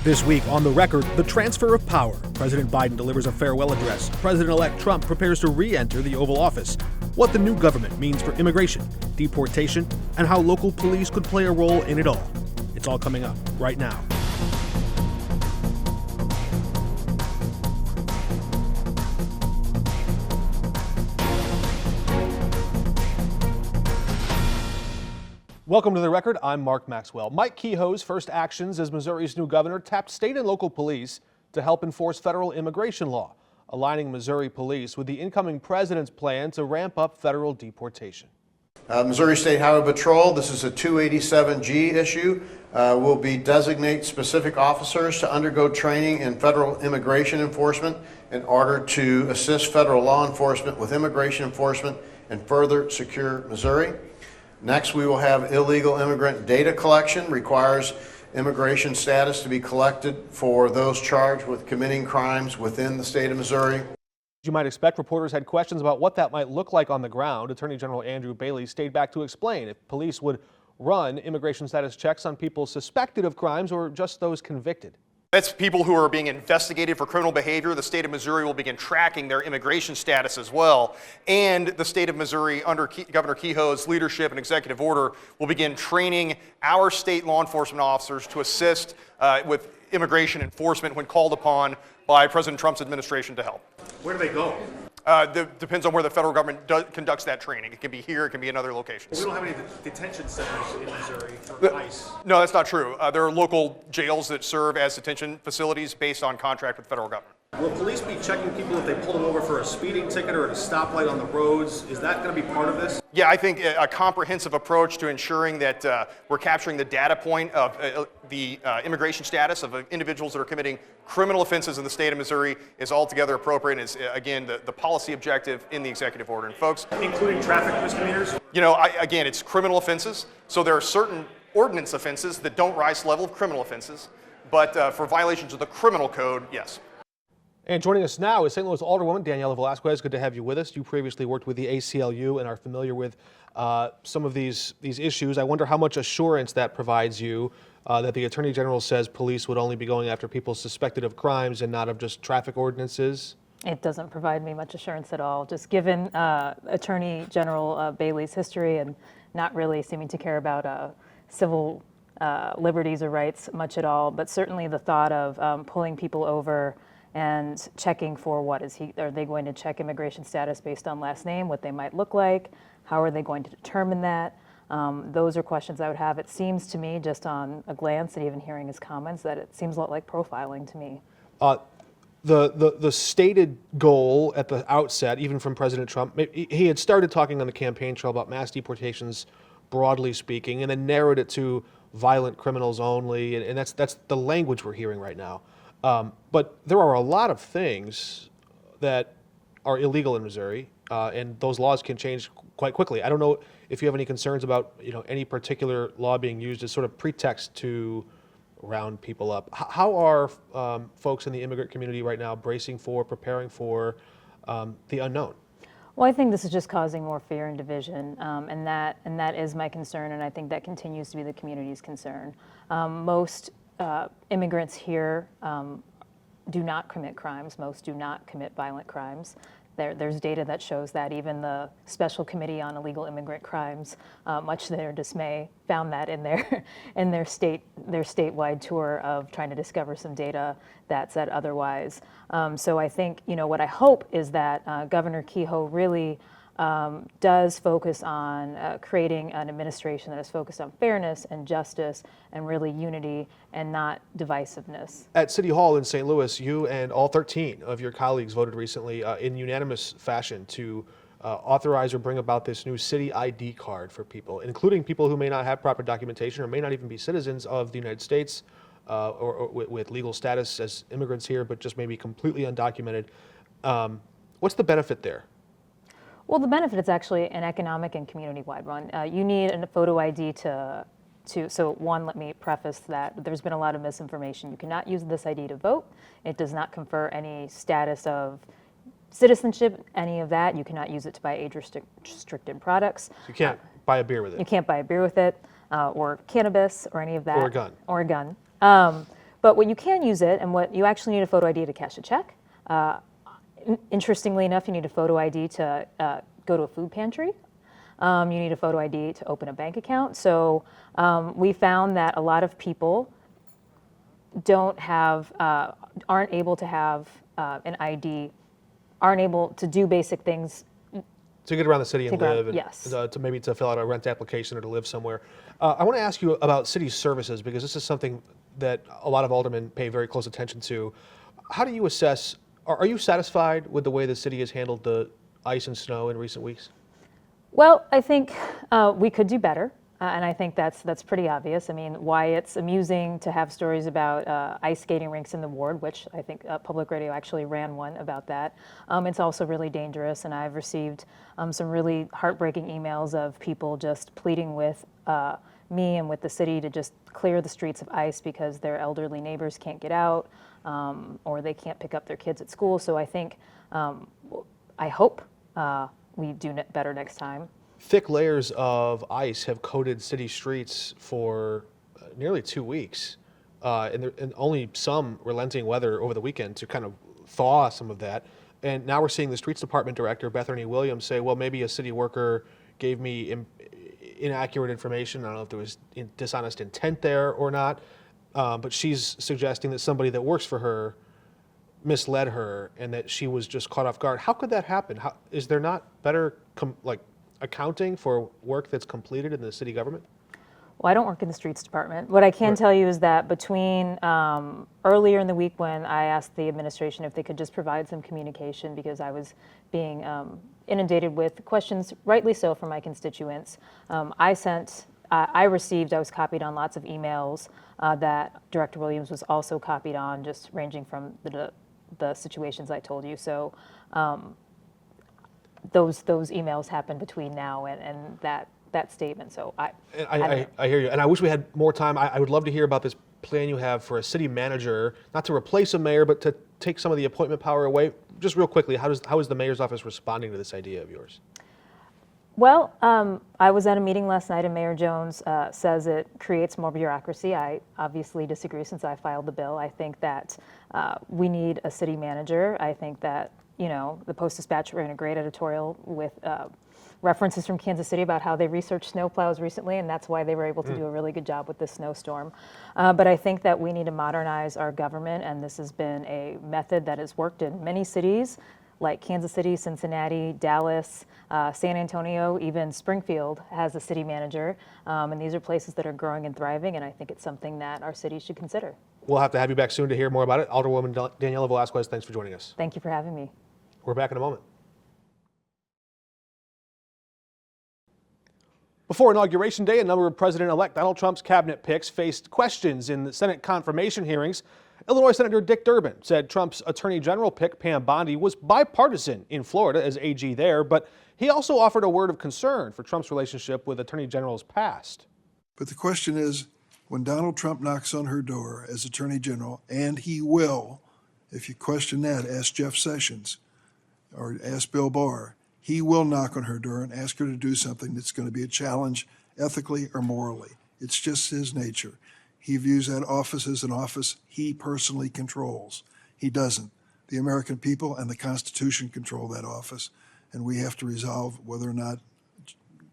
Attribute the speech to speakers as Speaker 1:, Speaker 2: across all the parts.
Speaker 1: This week on The Record, the transfer of power. President Biden delivers a farewell address. President-elect Trump prepares to re-enter the Oval Office. What the new government means for immigration, deportation, and how local police could play a role in it all. It's all coming up right now. Welcome to The Record. I'm Mark Maxwell. Mike Kehoe's first actions as Missouri's new governor tapped state and local police to help enforce federal immigration law, aligning Missouri police with the incoming president's plan to ramp up federal deportation.
Speaker 2: Missouri State Highway Patrol, this is a 287G issue, will designate specific officers to undergo training in federal immigration enforcement in order to assist federal law enforcement with immigration enforcement and further secure Missouri. Next, we will have illegal immigrant data collection. Requires immigration status to be collected for those charged with committing crimes within the state of Missouri.
Speaker 1: As you might expect, reporters had questions about what that might look like on the ground. Attorney General Andrew Bailey stayed back to explain if police would run immigration status checks on people suspected of crimes or just those convicted.
Speaker 3: That's people who are being investigated for criminal behavior. The state of Missouri will begin tracking their immigration status as well. And the state of Missouri, under Governor Kehoe's leadership and executive order, will begin training our state law enforcement officers to assist with immigration enforcement when called upon by President Trump's administration to help.
Speaker 4: Where do they go?
Speaker 3: Depends on where the federal government conducts that training. It can be here, it can be in other locations.
Speaker 4: We don't have any detention centers in Missouri for ICE.
Speaker 3: No, that's not true. There are local jails that serve as detention facilities based on contract with the federal government.
Speaker 4: Will police be checking people if they pull them over for a speeding ticket or at a stoplight on the roads? Is that going to be part of this?
Speaker 3: Yeah, I think a comprehensive approach to ensuring that we're capturing the data point of the immigration status of individuals that are committing criminal offenses in the state of Missouri is altogether appropriate and is, again, the policy objective in the executive order. And folks,
Speaker 4: including traffic misdemeanors?
Speaker 3: You know, again, it's criminal offenses, so there are certain ordinance offenses that don't rise to the level of criminal offenses, but for violations of the criminal code, yes.
Speaker 1: And joining us now is St. Louis Alderwoman Daniela Velasquez. Good to have you with us. You previously worked with the ACLU and are familiar with some of these issues. I wonder how much assurance that provides you that the Attorney General says police would only be going after people suspected of crimes and not of just traffic ordinances.
Speaker 5: It doesn't provide me much assurance at all. Just given Attorney General Bailey's history and not really seeming to care about civil liberties or rights much at all, but certainly the thought of pulling people over and checking for are they going to check immigration status based on last name, what they might look like, how are they going to determine that? Those are questions I would have. It seems to me, just on a glance and even hearing his comments, that it seems a lot like profiling to me.
Speaker 1: The stated goal at the outset, even from President Trump, he had started talking on the campaign trail about mass deportations, broadly speaking, and then narrowed it to violent criminals only, and that's the language we're hearing right now. But there are a lot of things that are illegal in Missouri, and those laws can change quite quickly. I don't know if you have any concerns about any particular law being used as sort of pretext to round people up. How are folks in the immigrant community right now preparing for the unknown?
Speaker 5: Well, I think this is just causing more fear and division, and that is my concern, and I think that continues to be the community's concern. Most immigrants here do not commit crimes. Most do not commit violent crimes. There's data that shows that. Even the Special Committee on Illegal Immigrant Crimes, much to their dismay, found that in their statewide tour of trying to discover some data that said otherwise. So I think what I hope is that Governor Kehoe really does focus on creating an administration that is focused on fairness and justice and really unity and not divisiveness.
Speaker 1: At City Hall in St. Louis, you and all 13 of your colleagues voted recently in unanimous fashion to authorize or bring about this new city ID card for people, including people who may not have proper documentation or may not even be citizens of the United States or with legal status as immigrants here, but just maybe completely undocumented. What's the benefit there?
Speaker 5: Well, the benefit is actually an economic and community-wide one. You need a photo ID so one, let me preface that there's been a lot of misinformation. You cannot use this ID to vote. It does not confer any status of citizenship, any of that. You cannot use it to buy age-restricted products.
Speaker 1: So you can't buy a beer with it.
Speaker 5: You can't buy a beer with it, or cannabis, or any of that.
Speaker 1: Or a gun.
Speaker 5: Or a gun. But what you can use it, and what you actually need a photo ID to cash a check. Interestingly enough, you need a photo ID to go to a food pantry. You need a photo ID to open a bank account. So we found that a lot of people aren't able to have an ID, aren't able to do basic things.
Speaker 1: To get around the city and live, and
Speaker 5: yes.
Speaker 1: to maybe to fill out a rent application or to live somewhere. I want to ask you about city services, because this is something that a lot of aldermen pay very close attention to. How do you assess, are you satisfied with the way the city has handled the ice and snow in recent weeks?
Speaker 5: Well, I think we could do better, and I think that's pretty obvious. I mean, why it's amusing to have stories about ice skating rinks in the ward, which I think Public Radio actually ran one about that. It's also really dangerous, and I've received some really heartbreaking emails of people just pleading with me and with the city to just clear the streets of ice because their elderly neighbors can't get out, or they can't pick up their kids at school. So I think, I hope we do better next time.
Speaker 1: Thick layers of ice have coated city streets for nearly 2 weeks, and only some relenting weather over the weekend to kind of thaw some of that. And now we're seeing the streets department director, Bethany Williams, say, well, maybe a city worker gave me inaccurate information. I don't know if there was dishonest intent there or not, but she's suggesting that somebody that works for her misled her and that she was just caught off guard. How could that happen? Is there not better accounting for work that's completed in the city government?
Speaker 5: Well, I don't work in the streets department. What I can tell you is that between earlier in the week when I asked the administration if they could just provide some communication because I was being inundated with questions, rightly so, from my constituents, I was copied on lots of emails that Director Williams was also copied on, just ranging from the situations I told you. So those emails happened between now and that statement. So I
Speaker 1: hear you, and I wish we had more time. I would love to hear about this plan you have for a city manager, not to replace a mayor, but to take some of the appointment power away. Just real quickly, how is the mayor's office responding to this idea of yours?
Speaker 5: Well, I was at a meeting last night and Mayor Jones says it creates more bureaucracy. I obviously disagree since I filed the bill. I think that we need a city manager. I think that, the Post-Dispatch ran a great editorial with references from Kansas City about how they researched snowplows recently, and that's why they were able to do a really good job with this snowstorm. But I think that we need to modernize our government, and this has been a method that has worked in many cities, like Kansas City, Cincinnati, Dallas, San Antonio, even Springfield has a city manager. And these are places that are growing and thriving, and I think it's something that our city should consider.
Speaker 1: We'll have to have you back soon to hear more about it. Alderwoman Daniela Velazquez, thanks for joining us.
Speaker 5: Thank you for having me.
Speaker 1: We're back in a moment. Before Inauguration Day, a number of President-elect Donald Trump's cabinet picks faced questions in the Senate confirmation hearings. Illinois Senator Dick Durbin said Trump's Attorney General pick, Pam Bondi, was bipartisan in Florida as AG there, but he also offered a word of concern for Trump's relationship with Attorney Generals past.
Speaker 6: But the question is, when Donald Trump knocks on her door as Attorney General, and he will, if you question that, ask Jeff Sessions or ask Bill Barr, he will knock on her door and ask her to do something that's going to be a challenge ethically or morally. It's just his nature. He views that office as an office he personally controls. He doesn't. The American people and the Constitution control that office, and we have to resolve whether or not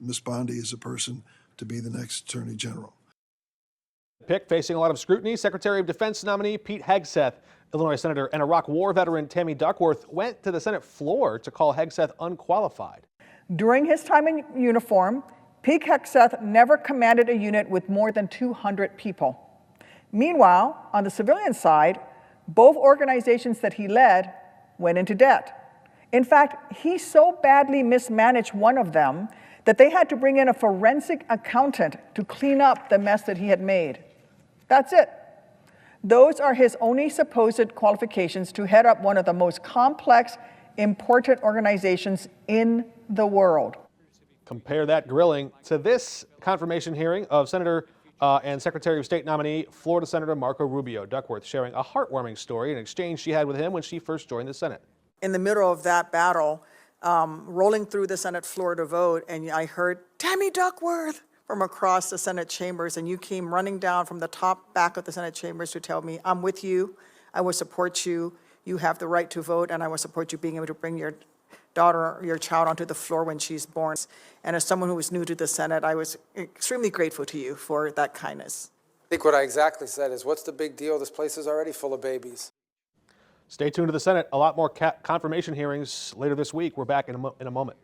Speaker 6: Ms. Bondi is a person to be the next Attorney General.
Speaker 1: Pick facing a lot of scrutiny, Secretary of Defense nominee Pete Hegseth. Illinois Senator and Iraq War veteran Tammy Duckworth went to the Senate floor to call Hegseth unqualified.
Speaker 7: During his time in uniform, Pete Hegseth never commanded a unit with more than 200 people. Meanwhile, on the civilian side, both organizations that he led went into debt. In fact, he so badly mismanaged one of them that they had to bring in a forensic accountant to clean up the mess that he had made. That's it. Those are his only supposed qualifications to head up one of the most complex, important organizations in the world.
Speaker 1: Compare that grilling to this confirmation hearing of Senator and Secretary of State nominee Florida Senator Marco Rubio. Duckworth sharing a heartwarming story, an exchange she had with him when she first joined the Senate.
Speaker 8: In the middle of that battle, rolling through the Senate floor to vote, and I heard, "Tammy Duckworth, from across the Senate chambers, and you came running down from the top back of the Senate chambers to tell me, I'm with you, I will support you, you have the right to vote, and I will support you being able to bring your daughter, your child onto the floor when she's born. And as someone who was new to the Senate, I was extremely grateful to you for that kindness.
Speaker 9: I think what I exactly said is, what's the big deal? This place is already full of babies.
Speaker 1: Stay tuned to the Senate. A lot more confirmation hearings later this week. We're back in a moment.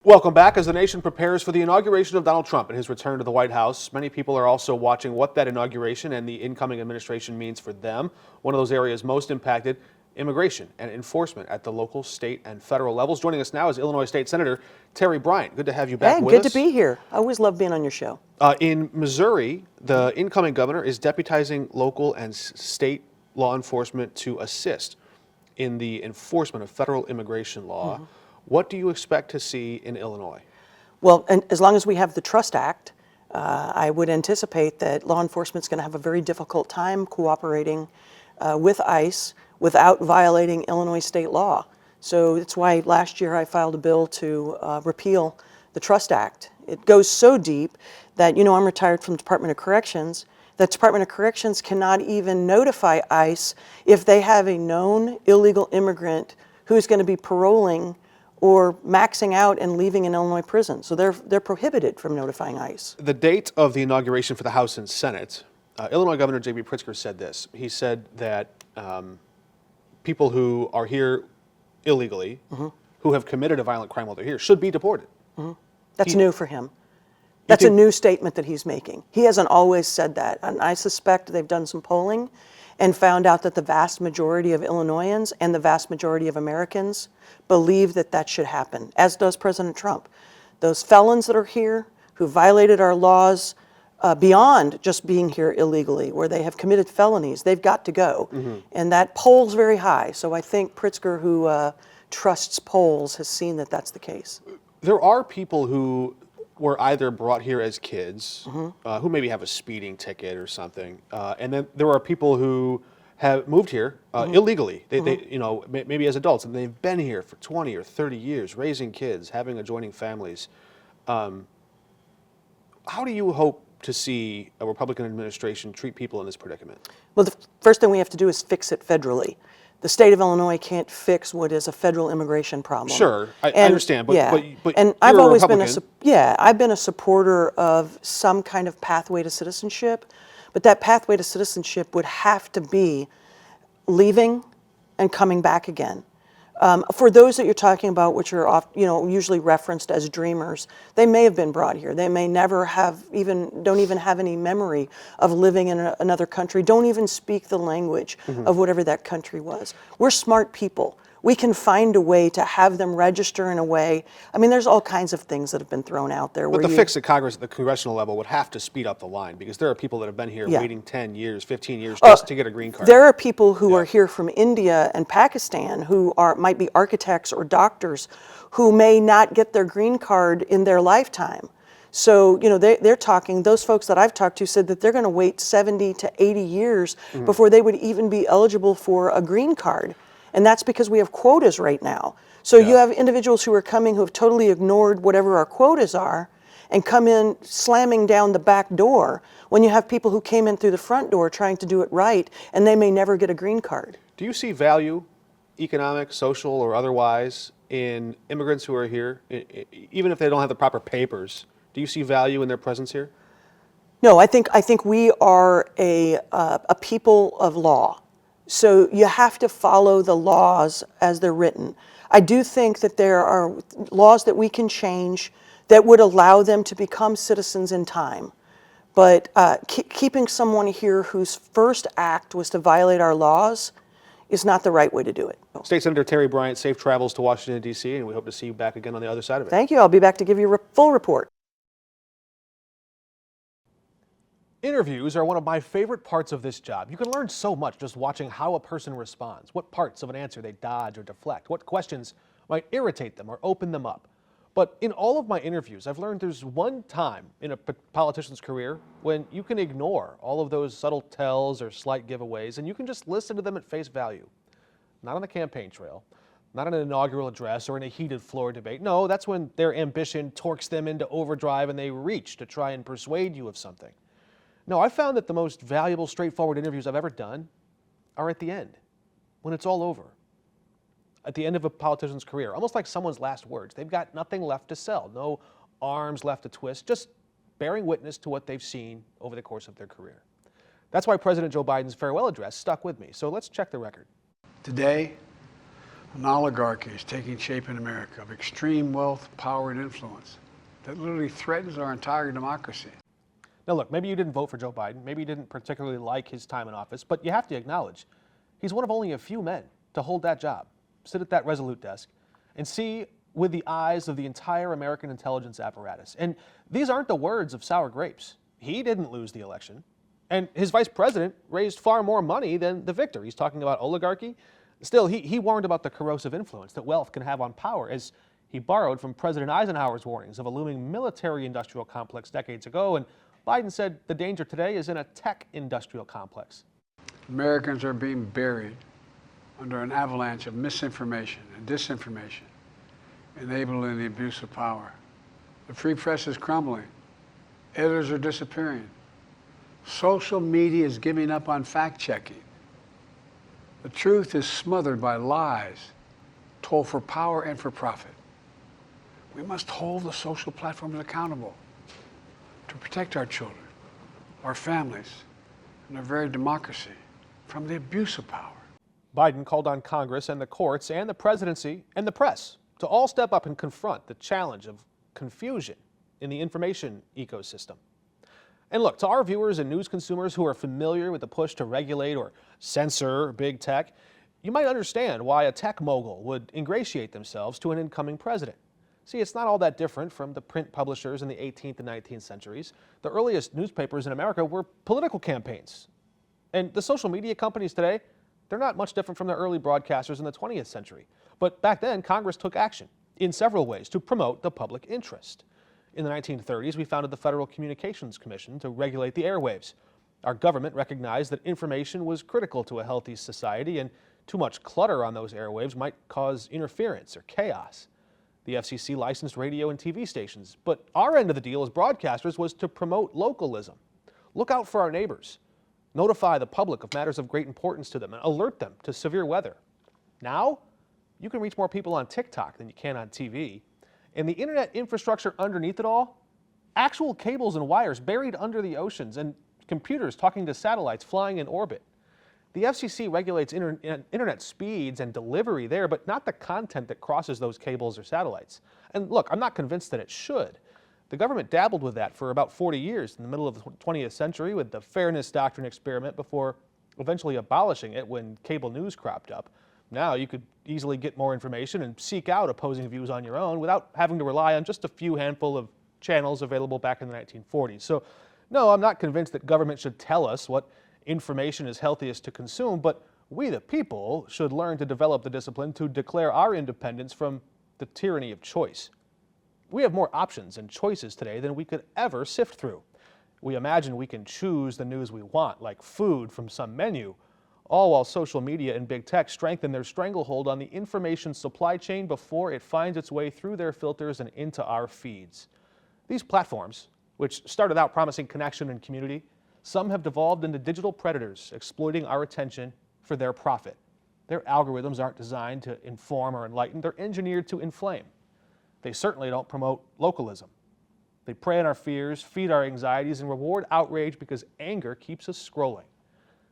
Speaker 1: Welcome back. As the nation prepares for the inauguration of Donald Trump and his return to the White House, many people are also watching what that inauguration and the incoming administration means for them. One of those areas most impacted, immigration and enforcement at the local, state, and federal levels. Joining us now is Illinois State Senator Terry Bryant. Good to have you back with us.
Speaker 10: Good to be here. I always love being on your show.
Speaker 1: In Missouri, the incoming governor is deputizing local and state law enforcement to assist in the enforcement of federal immigration law. Mm-hmm. What do you expect to see in Illinois?
Speaker 10: Well, and as long as we have the Trust Act, I would anticipate that law enforcement is going to have a very difficult time cooperating with ICE without violating Illinois state law. So that's why last year I filed a bill to repeal the Trust Act. It goes so deep that, you know, I'm retired from the Department of Corrections. The Department of Corrections cannot even notify ICE if they have a known illegal immigrant who's going to be paroling or maxing out and leaving an Illinois prison. So they're prohibited from notifying ICE.
Speaker 1: The date of the inauguration for the House and Senate, Illinois Governor J.B. Pritzker said this. He said that people who are here illegally, mm-hmm. who have committed a violent crime while they're here, should be deported.
Speaker 10: Mm-hmm. That's new for him. That's a new statement that he's making. He hasn't always said that. And I suspect they've done some polling and found out that the vast majority of Illinoisans and the vast majority of Americans believe that that should happen, as does President Trump. Those felons that are here who violated our laws beyond just being here illegally, where they have committed felonies, they've got to go. Mm-hmm. And that poll's very high. So I think Pritzker, who trusts polls, has seen that that's the case.
Speaker 1: There are people who were either brought here as kids, mm-hmm. Who maybe have a speeding ticket or something, and then there are people who have moved here mm-hmm. illegally. They, you know, maybe as adults, and they've been here for 20 or 30 years, raising kids, having adjoining families. How do you hope to see a Republican administration treat people in this predicament?
Speaker 10: Well, the first thing we have to do is fix it federally. The state of Illinois can't fix what is a federal immigration problem.
Speaker 1: Sure, I understand, but,
Speaker 10: yeah.
Speaker 1: but
Speaker 10: and
Speaker 1: I've always been
Speaker 10: I've been a supporter of some kind of pathway to citizenship, but that pathway to citizenship would have to be leaving and coming back again. For those that you're talking about, which are usually referenced as dreamers, they may have been brought here. They may never have don't even have any memory of living in another country, don't even speak the language mm-hmm. of whatever that country was. We're smart people. We can find a way to have them register in a way. I mean, there's all kinds of things that have been thrown out there.
Speaker 1: But the fix at Congress, at the congressional level, would have to speed up the line, because there are people that have been here waiting 10 years, 15 years just to get a green card.
Speaker 10: There are people who are here from India and Pakistan who might be architects or doctors who may not get their green card in their lifetime. So, you know, they're talking, those folks that I've talked to said that they're going to wait 70 to 80 years mm-hmm. before they would even be eligible for a green card. And that's because we have quotas right now. So you have individuals who are coming who have totally ignored whatever our quotas are and come in slamming down the back door when you have people who came in through the front door trying to do it right, and they may never get a green card.
Speaker 1: Do you see value, economic, social, or otherwise, in immigrants who are here, even if they don't have the proper papers? Do you see value in their presence here?
Speaker 10: No, I think we are a people of law. So you have to follow the laws as they're written. I do think that there are laws that we can change that would allow them to become citizens in time. But keeping someone here whose first act was to violate our laws is not the right way to do it.
Speaker 1: State Senator Terry Bryant, safe travels to Washington, D.C., and we hope to see you back again on the other side of it.
Speaker 10: Thank you. I'll be back to give you a full report.
Speaker 1: Interviews are one of my favorite parts of this job. You can learn so much just watching how a person responds, what parts of an answer they dodge or deflect, what questions might irritate them or open them up. But in all of my interviews, I've learned there's one time in a politician's career when you can ignore all of those subtle tells or slight giveaways, and you can just listen to them at face value. Not on the campaign trail, not in an inaugural address or in a heated floor debate. No, that's when their ambition torques them into overdrive and they reach to try and persuade you of something. No, I found that the most valuable, straightforward interviews I've ever done are at the end, when it's all over. At the end of a politician's career, almost like someone's last words. They've got nothing left to sell, no arms left to twist, just bearing witness to what they've seen over the course of their career. That's why President Joe Biden's farewell address stuck with me. So let's check the record.
Speaker 11: Today, an oligarchy is taking shape in America of extreme wealth, power, and influence that literally threatens our entire democracy.
Speaker 1: Now look, maybe you didn't vote for Joe Biden, maybe you didn't particularly like his time in office, but you have to acknowledge he's one of only a few men to hold that job, sit at that resolute desk, and see with the eyes of the entire American intelligence apparatus. And these aren't the words of sour grapes. He didn't lose the election, and his vice president raised far more money than the victor. He's talking about oligarchy. Still, he warned about the corrosive influence that wealth can have on power, as he borrowed from President Eisenhower's warnings of a looming military-industrial complex decades ago, and Biden said the danger today is in a tech-industrial complex.
Speaker 11: Americans are being buried under an avalanche of misinformation and disinformation, enabling the abuse of power. The free press is crumbling. Editors are disappearing. Social media is giving up on fact-checking. The truth is smothered by lies told for power and for profit. We must hold the social platforms accountable to protect our children, our families, and our very democracy from the abuse of power.
Speaker 1: Biden called on Congress and the courts and the presidency and the press to all step up and confront the challenge of confusion in the information ecosystem. And look, to our viewers and news consumers who are familiar with the push to regulate or censor big tech, you might understand why a tech mogul would ingratiate themselves to an incoming president. See, it's not all that different from the print publishers in the 18th and 19th centuries. The earliest newspapers in America were political campaigns. And the social media companies today, they're not much different from the early broadcasters in the 20th century. But back then, Congress took action in several ways to promote the public interest. In the 1930s, we founded the Federal Communications Commission to regulate the airwaves. Our government recognized that information was critical to a healthy society, and too much clutter on those airwaves might cause interference or chaos. The FCC licensed radio and TV stations, but our end of the deal as broadcasters was to promote localism. Look out for our neighbors. Notify the public of matters of great importance to them and alert them to severe weather. Now, you can reach more people on TikTok than you can on TV. And the internet infrastructure underneath it all, actual cables and wires buried under the oceans and computers talking to satellites flying in orbit. The FCC regulates internet speeds and delivery there, but not the content that crosses those cables or satellites. And look, I'm not convinced that it should. The government dabbled with that for about 40 years in the middle of the 20th century with the fairness doctrine experiment before eventually abolishing it when cable news cropped up. Now you could easily get more information and seek out opposing views on your own without having to rely on just a few handful of channels available back in the 1940s. So no, I'm not convinced that government should tell us what information is healthiest to consume, but we the people should learn to develop the discipline to declare our independence from the tyranny of choice. We have more options and choices today than we could ever sift through. We imagine we can choose the news we want, like food from some menu, all while social media and big tech strengthen their stranglehold on the information supply chain before it finds its way through their filters and into our feeds. These platforms, which started out promising connection and community, some have devolved into digital predators exploiting our attention for their profit. Their algorithms aren't designed to inform or enlighten, they're engineered to inflame. They certainly don't promote localism. They prey on our fears, feed our anxieties, and reward outrage because anger keeps us scrolling.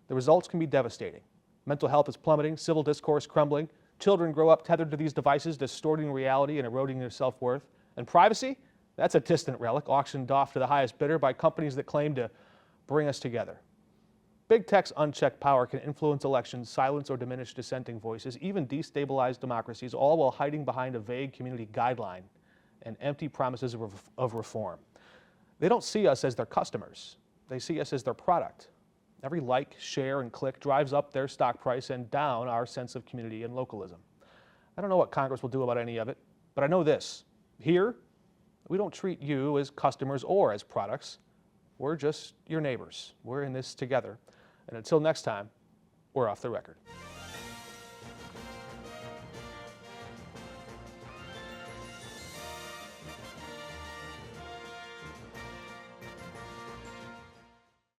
Speaker 1: The results can be devastating. Mental health is plummeting, civil discourse crumbling, children grow up tethered to these devices, distorting reality and eroding their self-worth. And privacy? That's a distant relic, auctioned off to the highest bidder by companies that claim to bring us together. Big tech's unchecked power can influence elections, silence or diminish dissenting voices, even destabilize democracies, all while hiding behind a vague community guideline and empty promises of reform. They don't see us as their customers. They see us as their product. Every like, share, and click drives up their stock price and down our sense of community and localism. I don't know what Congress will do about any of it, but I know this. Here, we don't treat you as customers or as products. We're just your neighbors. We're in this together. And until next time, we're off the record.